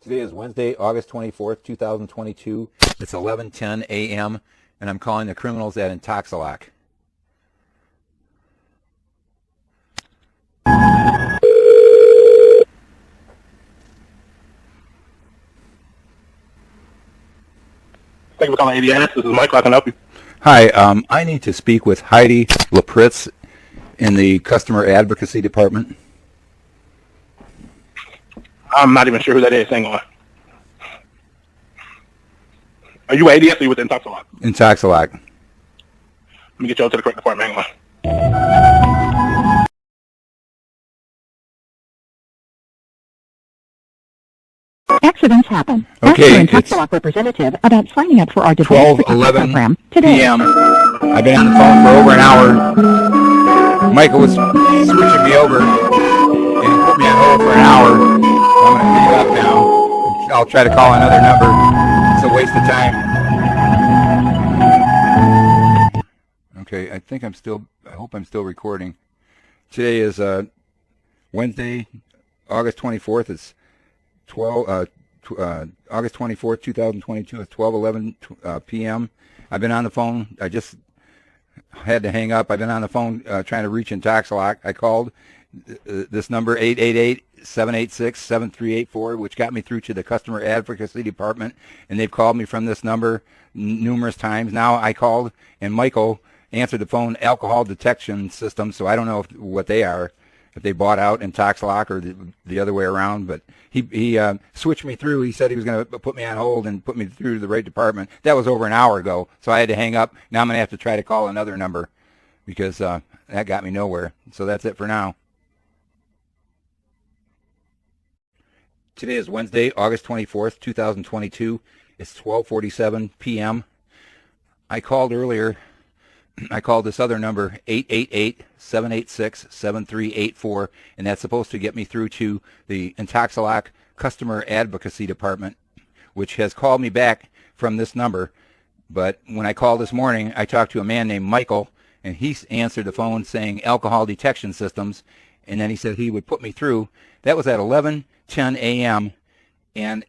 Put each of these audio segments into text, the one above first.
Today is Wednesday, August 24th, 2022. It's 11:10 a.m. and I'm calling the criminals at Intoxalock. Thank you for calling ADS. This is Michael. I can help you. Hi, I need to speak with Heidi LaPritz in the customer advocacy department. I'm not even sure who that is. Hang on. Are you ADS or are you with Intoxalock? Intoxalock. Let me get you over to the correct department. Hang on. Accidents happen. Okay, Ask your Intoxalock representative about signing up for our divorce protection program today. p.m. I've been on the phone for over an hour. Michael was switching me over and put me on hold for an hour. I'm going to hang up now. I'll try to call another number. It's a waste of time. Okay, I hope I'm still recording. Today is Wednesday, August 24th. It's August 24th, 2022. It's 12:11 p.m. I've been on the phone. I just had to hang up. I've been on the phone trying to reach Intoxalock. I called this number 888-786-7384, which got me through to the customer advocacy department, and they've called me from this number numerous times. Now I called, and Michael answered the phone, alcohol detection system, so I don't know what they are, if they bought out Intoxalock or the other way around, but he switched me through. He said he was going to put me on hold and put me through to the right department. That was over an hour ago, so I had to hang up. Now I'm going to have to try to call another number because that got me nowhere. So that's it for now. Today is Wednesday, August 24th, 2022. It's 12:47 p.m. I called earlier. I called this other number, 888-786-7384, and that's supposed to get me through to the Intoxalock Customer Advocacy Department, which has called me back from this number. But when I called this morning, I talked to a man named Michael, and he answered the phone saying alcohol detection systems, and then he said he would put me through. That was at 11:10 a.m., and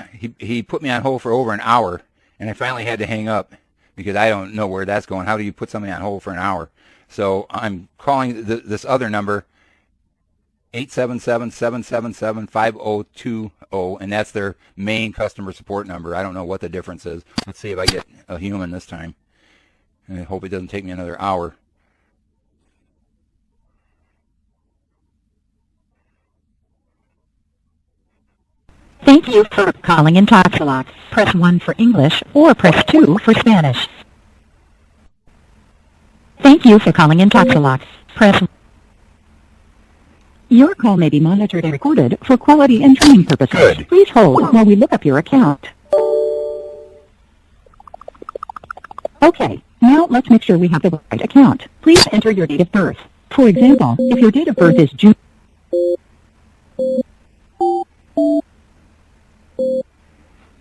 he put me on hold for over an hour, and I finally had to hang up, because I don't know where that's going. How do you put somebody on hold for an hour? So I'm calling this other number, 877-777-5020, and that's their main customer support number. I don't know what the difference is. Let's see if I get a human this time. And I hope it doesn't take me another hour. Thank you for calling Intoxalock. Press 1 for English or press 2 for Spanish. Thank you for calling Intoxalock. Press. Your call may be monitored and recorded for quality and training purposes. Good. Please hold while we look up your account. Okay, now let's make sure we have the right account. Please enter your date of birth. For example, if your date of birth is June.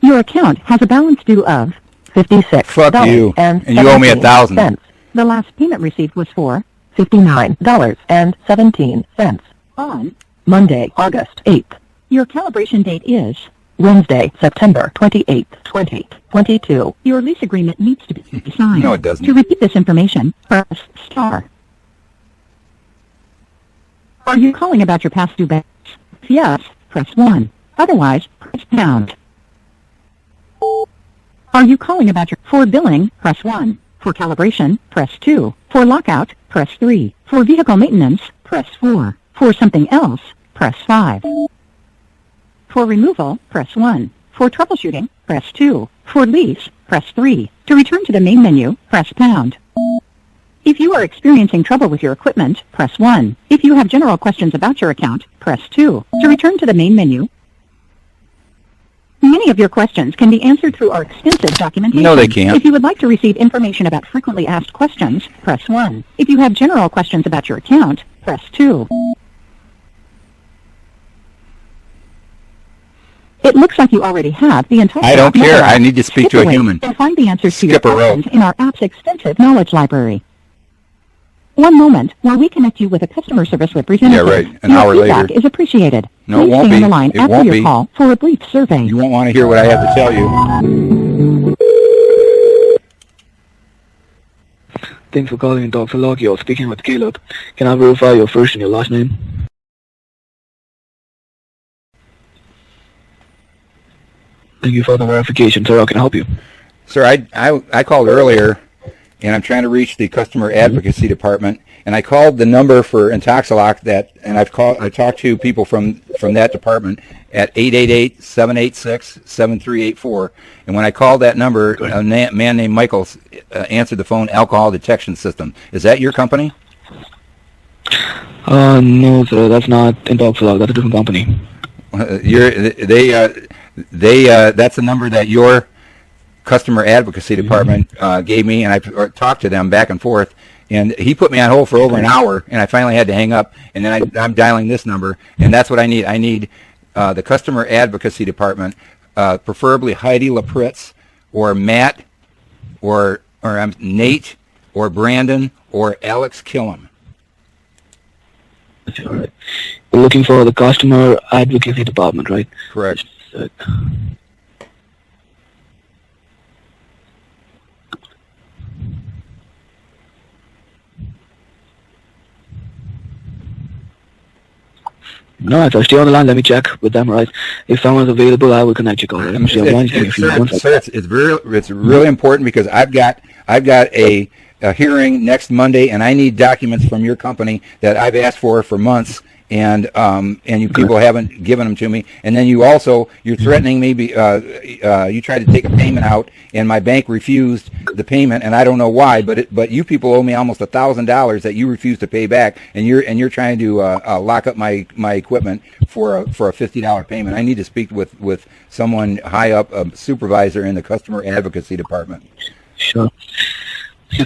Your account has a balance due of $56. Fuck you. And you owe me $1,000. The last payment received was for $59.17 on Monday, August 8th. Your calibration date is Wednesday, September 28th, 2022. Your lease agreement needs to be signed. No, it doesn't. To repeat this information, press star. Are you calling about your past due balance? If yes, press 1. Otherwise, press pound. Are you calling about your... For billing, press 1. For calibration, press 2. For lockout, press 3. For vehicle maintenance, press 4. For something else, press 5. For removal, press 1. For troubleshooting, press 2. For lease, press 3. To return to the main menu, press pound. If you are experiencing trouble with your equipment, press 1. If you have general questions about your account, press 2. To return to the main menu, many of your questions can be answered through our extensive documentation. No, they can't. If you would like to receive information about frequently asked questions, press 1. If you have general questions about your account, press 2. It looks like you already have the entire... I don't care. I need to speak to a human. And find the answers to your Skip a row. questions in our app's extensive knowledge library. One moment while we connect you with a customer service representative. Yeah, right. An hour Your later. feedback is appreciated. No, it Please won't stay on be. the line It after won't your be. call for a brief survey. You won't want to hear what I have to tell you. Thanks for calling Intoxalock. You're speaking with Caleb. Can I verify your first and your last name? Thank you for the verification, sir. How can I help you? Sir, I called earlier, and I'm trying to reach the customer advocacy department, and I called the number for Intoxalock and I talked to people from that department at 888-786-7384, and when I called that number, a man named Michael answered the phone, alcohol detection system. Is that your company? No, sir. That's not Intoxalock. That's a different company. That's the number that your customer advocacy department gave me, and I talked to them back and forth, and he put me on hold for over an hour, and I finally had to hang up, and then I'm dialing this number, and that's what I need. I need the customer advocacy department, preferably Heidi LaPritz, or Matt, or Nate, or Brandon, or Alex Killam. All right. We're looking for the customer advocacy department, right? Correct. No, so stay on the line. Let me check with them, right? If someone's available, I will connect you. Let me stay on the line. It's really important because I've got a hearing next Monday, and I need documents from your company that I've asked for months, and you people haven't given them to me. And then you're threatening me. You tried to take a payment out, and my bank refused the payment, and I don't know why. But you people owe me almost $1,000 that you refused to pay back, and you're trying to lock up my equipment for a $50 payment. I need to speak with someone high up, a supervisor in the customer advocacy department. Sure.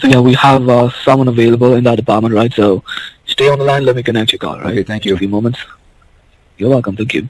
So yeah, we have someone available in that department, right? So stay on the line. Let me connect your call, right? Okay, thank you. Just a few moments. You're welcome. Thank you.